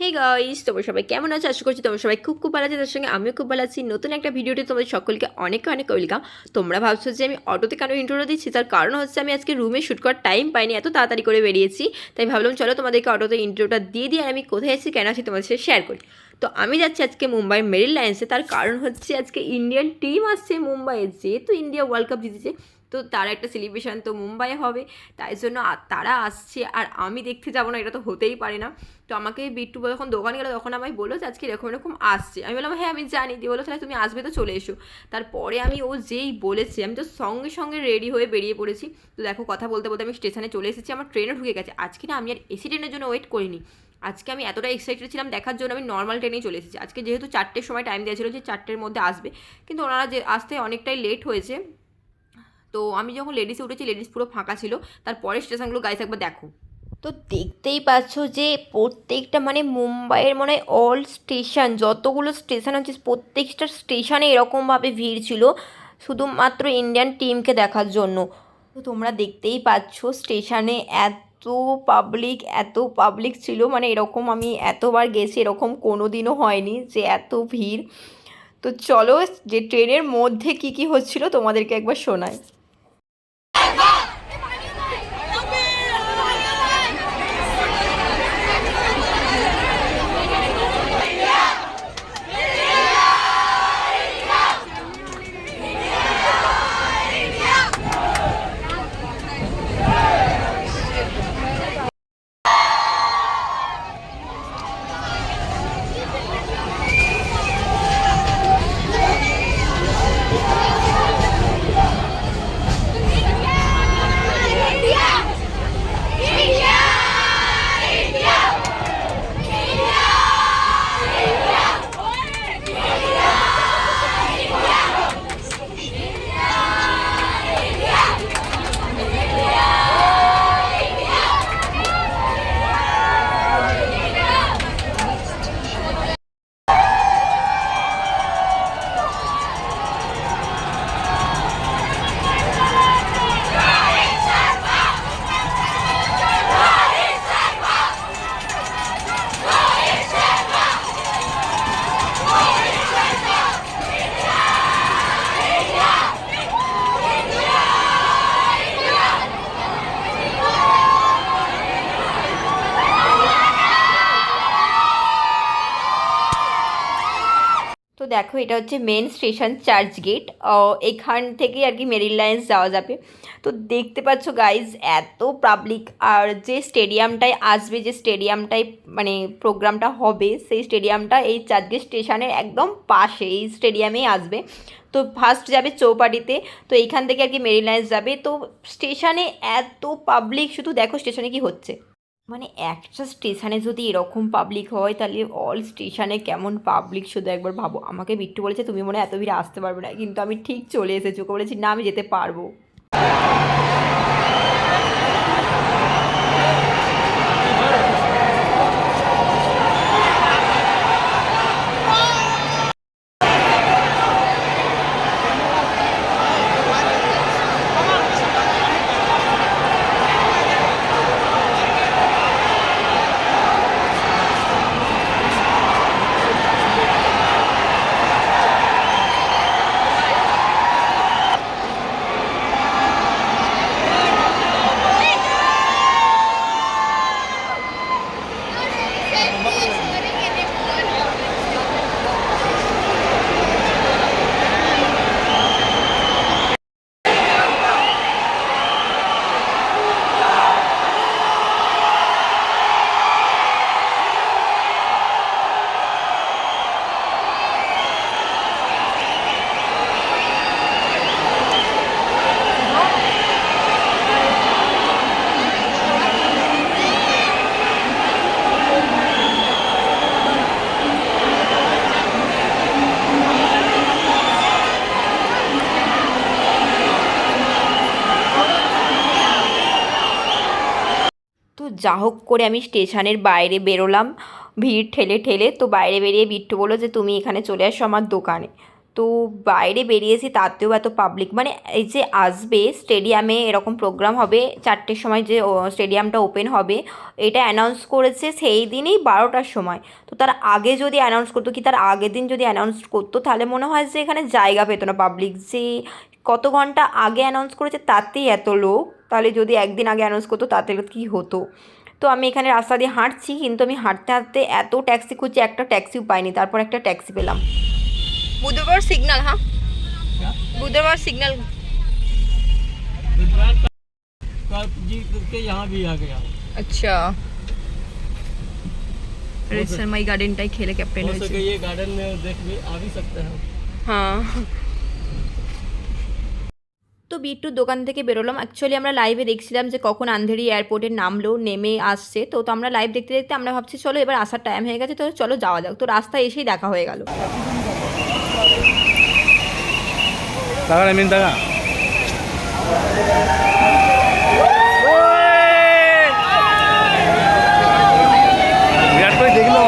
Hey guys, তোমরা সবাই কেমন আছো? আশা করছি তোমরা সবাই খুব ভালো আছো। তার সঙ্গে আমিও খুব ভালো আছি। নতুন একটা ভিডিওতে তোমাদের সকলকে অনেক অনেক ওয়েলকাম। তোমরা ভাবছো যে আমি অটোতে কেন ইন্ট্রোটা দিচ্ছি, তার কারণ হচ্ছে আমি আজকে রুমে শ্যুট করার টাইম পাইনি, এত তাড়াতাড়ি করে বেরিয়েছি। তাই ভাবলাম চলো তোমাদেরকে অটোতে ইন্ট্রোটা দিয়ে দিই, আর আমি কোথায় আছি কেন আছি তোমাদের সাথে শেয়ার করি। তো আমি যাচ্ছি আজকে মুম্বাই মেরিন লাইন্সে। তার কারণ হচ্ছে আজকে ইন্ডিয়ান টিম আসছে মুম্বাইয়ে, যেহেতু ইন্ডিয়া ওয়ার্ল্ড কাপ জিতেছে, তো তার একটা সেলিব্রেশন তো মুম্বাইয়ে হবে। তাই জন্য তারা আসছে আর আমি দেখতে যাবো না, এটা তো হতেই পারে না। তো আমাকে বিট্টু যখন দোকানে গেলো তখন আমায় বললো যে আজকে এরকম এরকম আসছে। আমি বললাম হ্যাঁ আমি জানি। দিয়ে বলো তাহলে তুমি আসবে তো চলে এসো। তারপরে আমি ও যেই বলেছে আমি তো সঙ্গে সঙ্গে রেডি হয়ে বেরিয়ে পড়েছি। তো দেখো কথা বলতে বলতে আমি স্টেশনে চলে এসেছি, আমার ট্রেনও ঢুকে গেছে। আজকে না আমি আর এসি ট্রেনের জন্য ওয়েট করিনি। আজকে আমি এতটা এক্সাইটেড ছিলাম দেখার জন্য, আমি নর্মাল ট্রেনেই চলে এসেছি। আজকে যেহেতু 4টের সময় টাইম দেওয়া ছিল যে 4টের মধ্যে আসবে, কিন্তু ওনারা যে আসতে অনেকটাই লেট হয়েছে। তো আমি যখন লেডিসে উঠেছি লেডিস পুরো ফাঁকা ছিল। তারপরে স্টেশনগুলো গাইস একবার দেখো। তো দেখতেই পাচ্ছ যে প্রত্যেকটা মানে মুম্বাইয়ের মনে হয় অল স্টেশন, যতগুলো স্টেশন আছে প্রত্যেকটা স্টেশনে এরকমভাবে ভিড় ছিল শুধুমাত্র ইন্ডিয়ান টিমকে দেখার জন্য। তো তোমরা দেখতেই পাচ্ছ স্টেশনে এত পাবলিক ছিল, মানে এরকম আমি এতবার গেছি এরকম কোনো দিনও হয়নি যে এত ভিড়। তো চলো যে ট্রেনের মধ্যে কি কি হচ্ছিল তোমাদেরকে একবার শোনাই। তো দেখো এটা হচ্ছে মেন স্টেশন চার্চ গেট। এখান থেকে আর কি মেরিন লাইন্স যাওয়া যাবে। তো দেখতে পাচ্ছ গাইজ এত পাবলিক, আর যে স্টেডিয়ামটায় আসবে, যে স্টেডিয়ামটায় মানে প্রোগ্রামটা হবে, সেই স্টেডিয়ামটা এই চার্চগেট স্টেশনের একদম পাশে, এই স্টেডিয়ামেই আসবে। তো ফার্স্ট যাবে চৌপাটিতে, তো এইখান থেকে আর কি মেরিন লাইন্স যাবে। তো স্টেশনে এত পাবলিক, শুধু দেখো স্টেশনে কি হচ্ছে। মানে একটা স্টেশনে যদি এরকম পাবলিক হয় তাহলে অল স্টেশনে কেমন পাবলিক শুধু একবার ভাবো। আমাকে বিট্টু বলেছে তুমি মনে হয় এত ভিড়ে আসতে পারবে না, কিন্তু আমি ঠিক চলে এসেছি। ওকে বলেছি না আমি যেতে পারবো। তো যা হোক করে আমি স্টেশনের বাইরে বেরোলাম ভিড় ঠেলে ঠেলে। তো বাইরে বেরিয়ে বিট্টু বললো যে তুমি এখানে চলে আসো আমার দোকানে। তো বাইরে বেরিয়েছি তাতেও এত পাবলিক, মানে এই যে আসবে স্টেডিয়ামে এরকম প্রোগ্রাম হবে 4টের সময়, যে স্টেডিয়ামটা ওপেন হবে এটা অ্যানাউন্স করেছে সেই দিনই 12টার সময়। তো তার আগে যদি অ্যানাউন্স করতো কি তার আগের দিন যদি অ্যানাউন্স করতো তাহলে মনে হয় যে এখানে জায়গা পেতো না পাবলিক। যে কত ঘন্টা আগে অ্যানাউন্স করেছে তাতেই এত লোক, তাহলে যদি একদিন আগে অ্যানাউন্স করতো তাতে কী হতো। তো আমি এখানে রাস্তা দিয়ে হাঁটছি, কিন্তু আমি হাঁটতে হাঁটতে এত ট্যাক্সি খুঁজছি, একটা ট্যাক্সিও পাইনি। তারপর একটা ট্যাক্সি পেলাম। बुधवार सिग्नल, हाँ बुधवार सिग्नल जी करके यहाँ भी आ गया। अच्छा रोहित शर्मा এই গার্ডেনটাই খেলে ক্যাপ্টেন हो হয়েছে। सके ये गार्डन में देख भी आ भी सकते हैं। হ্যাঁ। তো বিট্টুর দোকান থেকে বেরোলাম। অ্যাকচুয়ালি আমরা লাইভে দেখছিলাম যে কখন আন্ধেরি এয়ারপোর্টে নামলো, নেমে আসছে। তো আমরা লাইভ দেখতে দেখতে আমরা ভাবছি চলো এবার আসার টাইম হয়ে গেছে, তো চলো যাওয়া যাক। তো রাস্তায় এসেই দেখা হয়ে গেল। টাকা মিন টাকা বিরাট কোহলি দেখলো,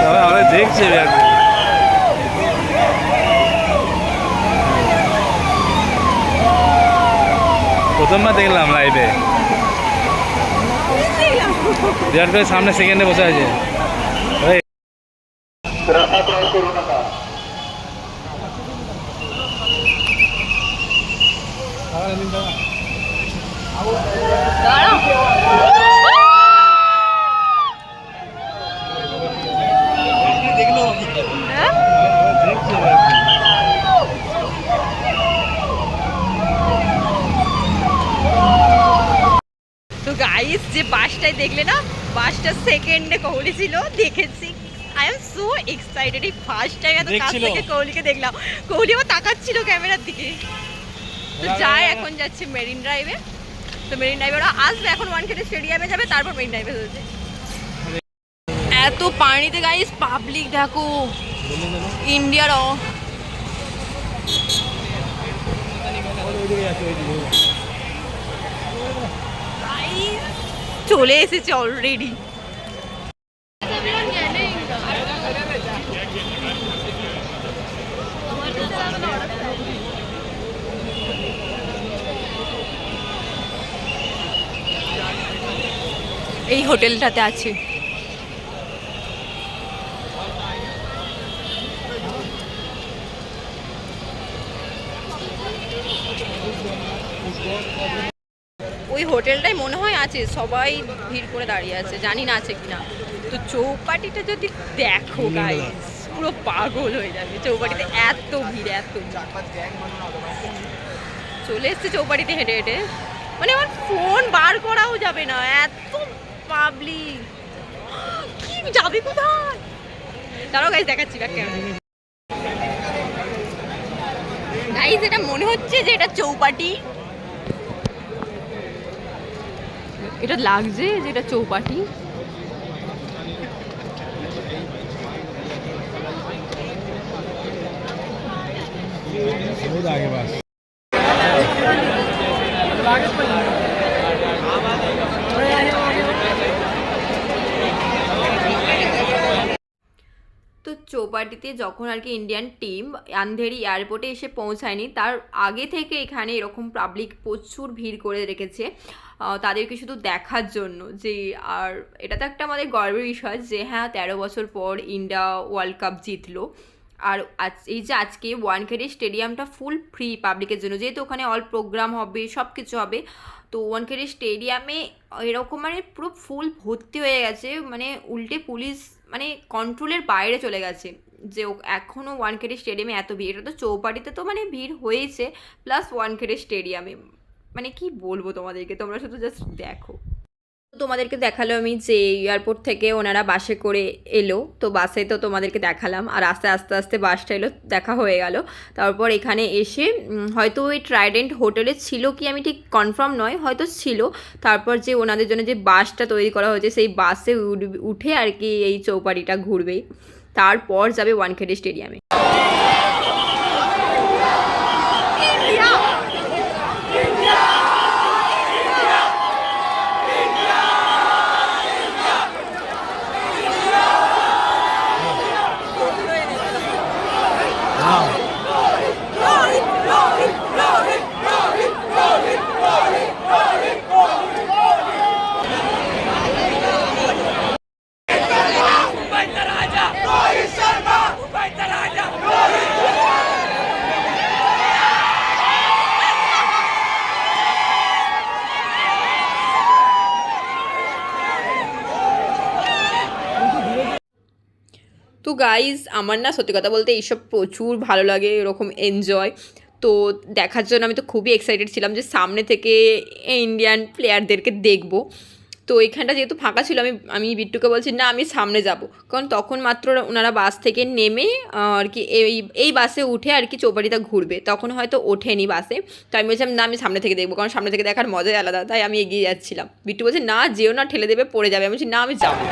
তবে আমরা দেখছি বিরাট কোহলি। প্রথমবার দেখলাম লাইভে বিরাট কোহলি সামনে সেকেন্ডে বসে আছে। তো গাইস যে বাসটাই দেখলে না, বাসটা সেকেন্ডে কোহলি ছিল, দেখেছি। আই এম সো এক্সাইটেড, এই ফার্স্ট টাইম এত কাছ থেকে কোহলিকে দেখলাম। কোহলি আবার তাকাচ্ছিল ক্যামেরার দিকে। তো যাই এখন যাচ্ছে মেরিন ড্রাইভে। তো মেরিন ড্রাইভে ওরা আসবে, এখন ওয়ানখেড়ে স্টেডিয়ামে যাবে, তারপর মেরিন ড্রাইভে যাবে। এত পানিতে গাইস পাবলিক দেখো, ইন্ডিয়ার চলে এসেছে অলরেডি। এই হোটেলটাতে আছে। ওই হোটেলটাই মনে হয় আছে, সবাই ভিড় করে দাঁড়িয়ে আছে, জানি না আছে কিনা। তো চৌপাটিটা যদি দেখো গাইস পুরো পাগল হয়ে যাবে। চৌপাটিতে এত ভিড়, এত চলে এসছে চৌপাটিতে হেঁটে হেঁটে, মানে আমার ফোন বার করাও যাবে না, এত পাবলিক। কি যাবে কোথায়? দাঁড়াও গাইস দেখাচ্ছি ব্যাক ক্যামেরা। গাইস এটা মনে হচ্ছে যে এটা চৌপাটি, এটা লাগছে যে এটা চৌপাটি। आगे बस তো চৌপাটিতে যখন আর কি ইন্ডিয়ান টিম আন্ধেরি এয়ারপোর্টে এসে পৌঁছায়নি, তার আগে থেকে এখানে এরকম পাবলিক প্রচুর ভিড় করে রেখেছে তাদেরকে শুধু দেখার জন্য। যে আর এটা তো একটা আমাদের গর্বের বিষয় যে হ্যাঁ 13 বছর পর ইন্ডিয়া ওয়ার্ল্ড কাপ জিতলো। আর এই যে আজকে ওয়ানখেড়ে স্টেডিয়ামটা ফুল ফ্রি পাবলিকের জন্য, যেহেতু ওখানে অল প্রোগ্রাম হবে, সব কিছু হবে। তো ওয়ানখেড়ে স্টেডিয়ামে এরকম মানে পুরো ফুল ভর্তি হয়ে গেছে, মানে উল্টে পুলিশ মানে কন্ট্রোলের বাইরে চলে গেছে। যে এখনও ওয়ানখেড়ে স্টেডিয়ামে এত ভিড়, এটা তো চৌপাটিতে তো মানে ভিড় হয়েছে, প্লাস ওয়ানখেড়ে স্টেডিয়ামে মানে কি বলবো তোমাদেরকে, তোমরা শুধু জাস্ট দেখো। তোমাদেরকে দেখালো আমি যে এয়ারপোর্ট থেকে ওনারা বাসে করে এলো, তো বাসে তো তোমাদেরকে দেখালাম। আর আস্তে আস্তে আস্তে বাসটা এলো, দেখা হয়ে গেল। তারপর এখানে এসে হয়তো ওই ট্রাইডেন্ট হোটেলে ছিল কি আমি ঠিক কনফার্ম নয়, হয়তো ছিল। তারপর যে ওনাদের জন্য যে বাসটা তৈরি করা হয়েছে সেই বাসে উঠে আর কি এই চৌপাটিটা ঘুরবে, তারপর যাবে ওয়ানখেড়ে স্টেডিয়ামে। Wow. তো গাইজ আমার না সত্যি কথা বলতে এইসব প্রচুর ভালো লাগে, এরকম এনজয়। তো দেখার জন্য আমি তো খুবই এক্সাইটেড ছিলাম যে সামনে থেকে ইন্ডিয়ান প্লেয়ারদেরকে দেখবো। তো এখানটা যেহেতু ফাঁকা ছিল, আমি আমি বিট্টুকে বলছি না আমি সামনে যাব, কারণ তখন মাত্র ওনারা বাস থেকে নেমে আর কি এই বাসে উঠে আর কি চৌপাটিটা ঘুরবে, তখন হয়তো ওঠেনি বাসে। তো আমি বলছিলাম না আমি সামনে থেকে দেখবো, কারণ সামনে থেকে দেখার মজাই আলাদা, তাই আমি এগিয়ে যাচ্ছিলাম। বিট্টু বলছে না যেও না, ঠেলে দেবে, পড়ে যাবে। আমি বলছি না আমি যাবো।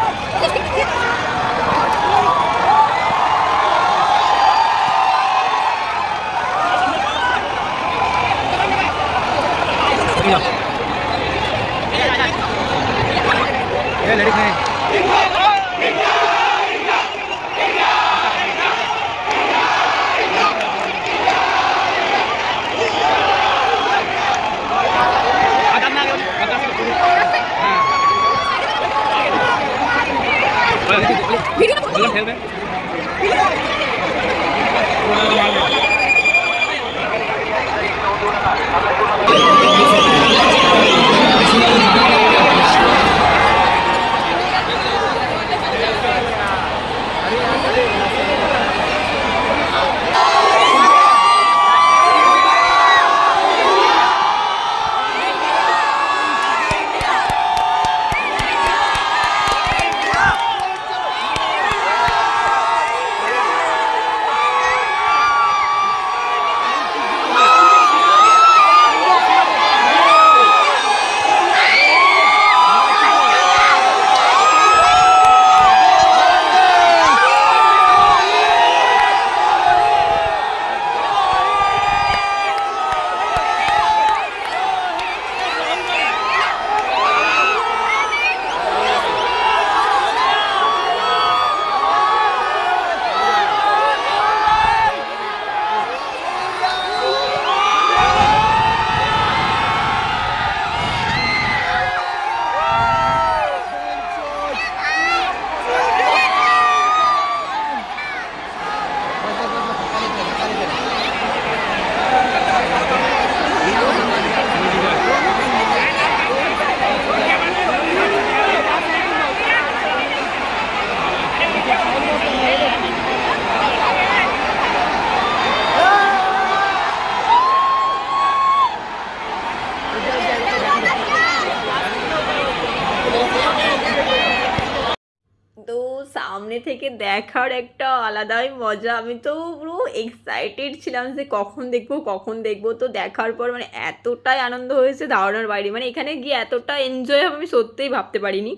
তো সামনে থেকে দেখার একটা আলাদাই মজা, আমি তো পুরো এক্সাইটেড ছিলাম যে কখন দেখবো কখন দেখবো। তো দেখার পর মানে এতটাই আনন্দ হয়েছে ধারণার বাইরে, মানে এখানে গিয়ে এতটা এনজয় হবে আমি সত্যিই ভাবতে পারিনি।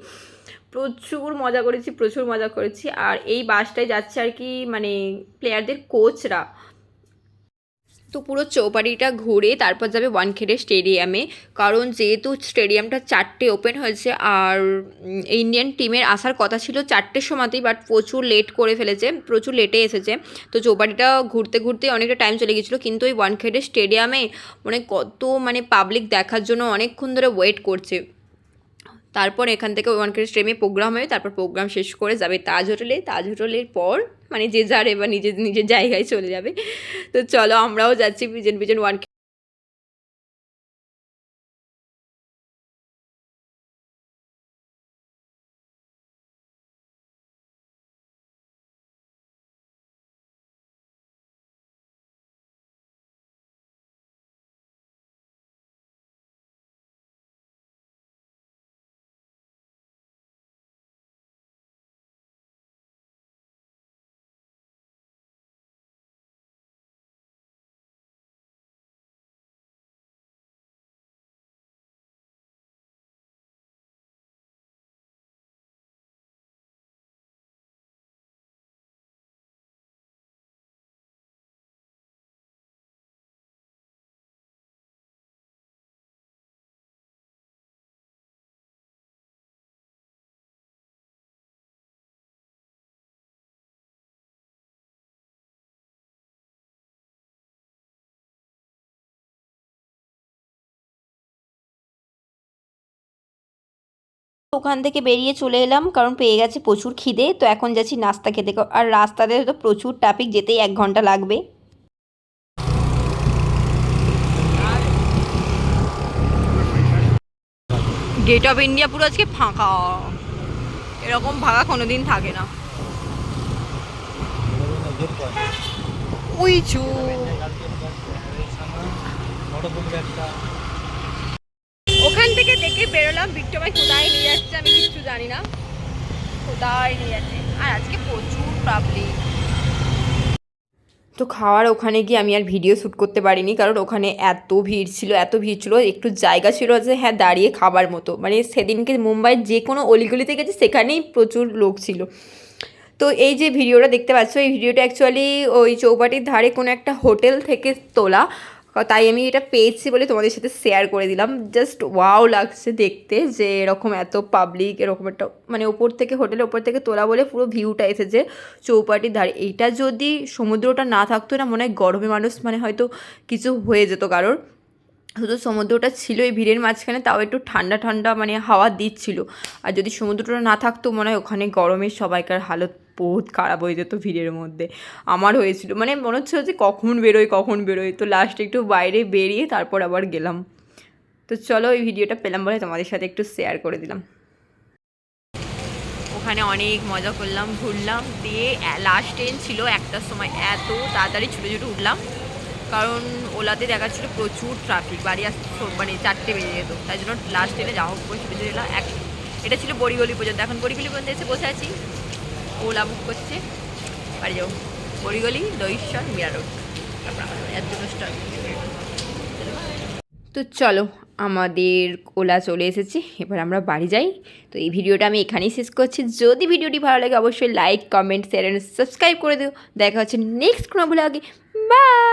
প্রচুর মজা করেছি, প্রচুর মজা করেছি। আর এই বাসটায় যাচ্ছে আর কি মানে প্লেয়ারদের কোচরা। তো পুরো চৌপাটিটা ঘুরে তারপর যাবে ওয়ানখেড়ে স্টেডিয়ামে, কারণ যেহেতু স্টেডিয়ামটা 4টে ওপেন হয়েছে আর ইন্ডিয়ান টিমের আসার কথা ছিল 4টের সময়তেই, বাট প্রচুর লেট করে ফেলেছে, প্রচুর লেটে এসেছে। তো চৌপাটিটা ঘুরতে ঘুরতে অনেকটা টাইম চলে গেছিলো, কিন্তু ওই ওয়ানখেড়ে স্টেডিয়ামে মানে কত মানে পাবলিক দেখার জন্য অনেকক্ষণ ধরে ওয়েট করছে। তারপর এখান থেকে ওয়ানখেড়ে স্টেডিয়ামে প্রোগ্রাম হবে, তারপর প্রোগ্রাম শেষ করে যাবে তাজ হোটেলে, তাজ হোটেলের পর মানে যে যার এবার নিজের নিজের জায়গায় চলে যাবে। তো চলো আমরাও যাচ্ছি পিছন পিছন ওয়ানখেড়ে। ওখান থেকে বেরিয়ে চলে এলাম, কারণ পেয়ে গেছে প্রচুর খিদে। তো এখন যাচ্ছি নাস্তা খেতে, আর রাস্তাতে তো প্রচুর ট্রাফিক, যেতেই 1 ঘন্টা লাগবে। গেট অফ ইন্ডিয়া পুরো আজকে ফাঁকা, এরকম ফাঁকা কোনোদিন থাকে না। উইচু ওখান থেকে দেখে বেরোলাম বিট্টু ভাই কোথায় নিয়ে যাচ্ছে আমি কিছু জানি না, কোথায় নিয়ে যাচ্ছে। আর আজকে প্রচুর পাবলিক। তো খাওয়ার ওখানে গিয়ে আমি আর ভিডিও শ্যুট করতে পারিনি, কারণ ওখানে এত ভিড় ছিল, একটু জায়গা ছিল যে হ্যাঁ দাঁড়িয়ে খাবার মতো, মানে সেদিনকে মুম্বাইয়ের যে কোনো অলিগলিতে গেছে সেখানেই প্রচুর লোক ছিল। তো এই যে ভিডিওটা দেখতে পাচ্ছ, এই ভিডিওটা অ্যাকচুয়ালি ওই চৌপাটির ধারে কোনো একটা হোটেল থেকে তোলা, তাই আমি এটা পেয়েছি বলে তোমাদের সাথে শেয়ার করে দিলাম। জাস্ট ওয়াও লাগছে দেখতে যে এরকম এত পাবলিক, এরকম একটা মানে ওপর থেকে হোটেলের ওপর থেকে তোলা বলে পুরো ভিউটা এসেছে চৌপাটির ধারে। এইটা যদি সমুদ্রটা না থাকতো না, মনে হয় গরমে মানুষ মানে হয়তো কিছু হয়ে যেত কারোর। শুধু সমুদ্রটা ছিল এই ভিড়ের মাঝখানে, তাও একটু ঠান্ডা ঠান্ডা মানে হাওয়া দিচ্ছিল। আর যদি সমুদ্রটা না থাকতো মনে হয় ওখানে গরমে সবাইকার হালত বহুত খারাপ হয়ে যেত ভিড়ের মধ্যে। আমার হয়েছিল, মানে মনে হচ্ছিল যে কখন বেরোয়। তো লাস্টে একটু বাইরে বেরিয়ে তারপর আবার গেলাম। তো চলো এই ভিডিওটা পেলাম বলে তোমাদের সাথে একটু শেয়ার করে দিলাম। ওখানে অনেক মজা করলাম, ঘুরলাম, দিয়ে লাস্ট ট্রেন ছিল 1টার সময়। এত তাড়াতাড়ি ছুটে উঠলাম, কারণ ওলাতে দেখাচ্ছিলো প্রচুর ট্রাফিক, বাড়ি আসতে মানে 4টে বেজে যেত। তাই জন্য লাস্ট ট্রেনে যা হোক করে ছুটে এলাম। এটা ছিল বড়িগলি পর্যন্ত। এখন বড়িগলি পর্যন্ত এসে বসে আছি, ওলা বুক করছে, বাড়ি যাবো। বড়িগলি, দহিশ্বর, মিরা রোড, তারপর এত তো চলো আমাদের ওলা চলে এসেছে, এবার আমরা বাড়ি যাই। তো এই ভিডিওটা আমি এখানেই শেষ করছি। যদি ভিডিওটি ভালো লাগে অবশ্যই like, comment, share and subscribe করে দিও। দেখা হচ্ছে নেক্সট কোনো ব্লগে। বাই।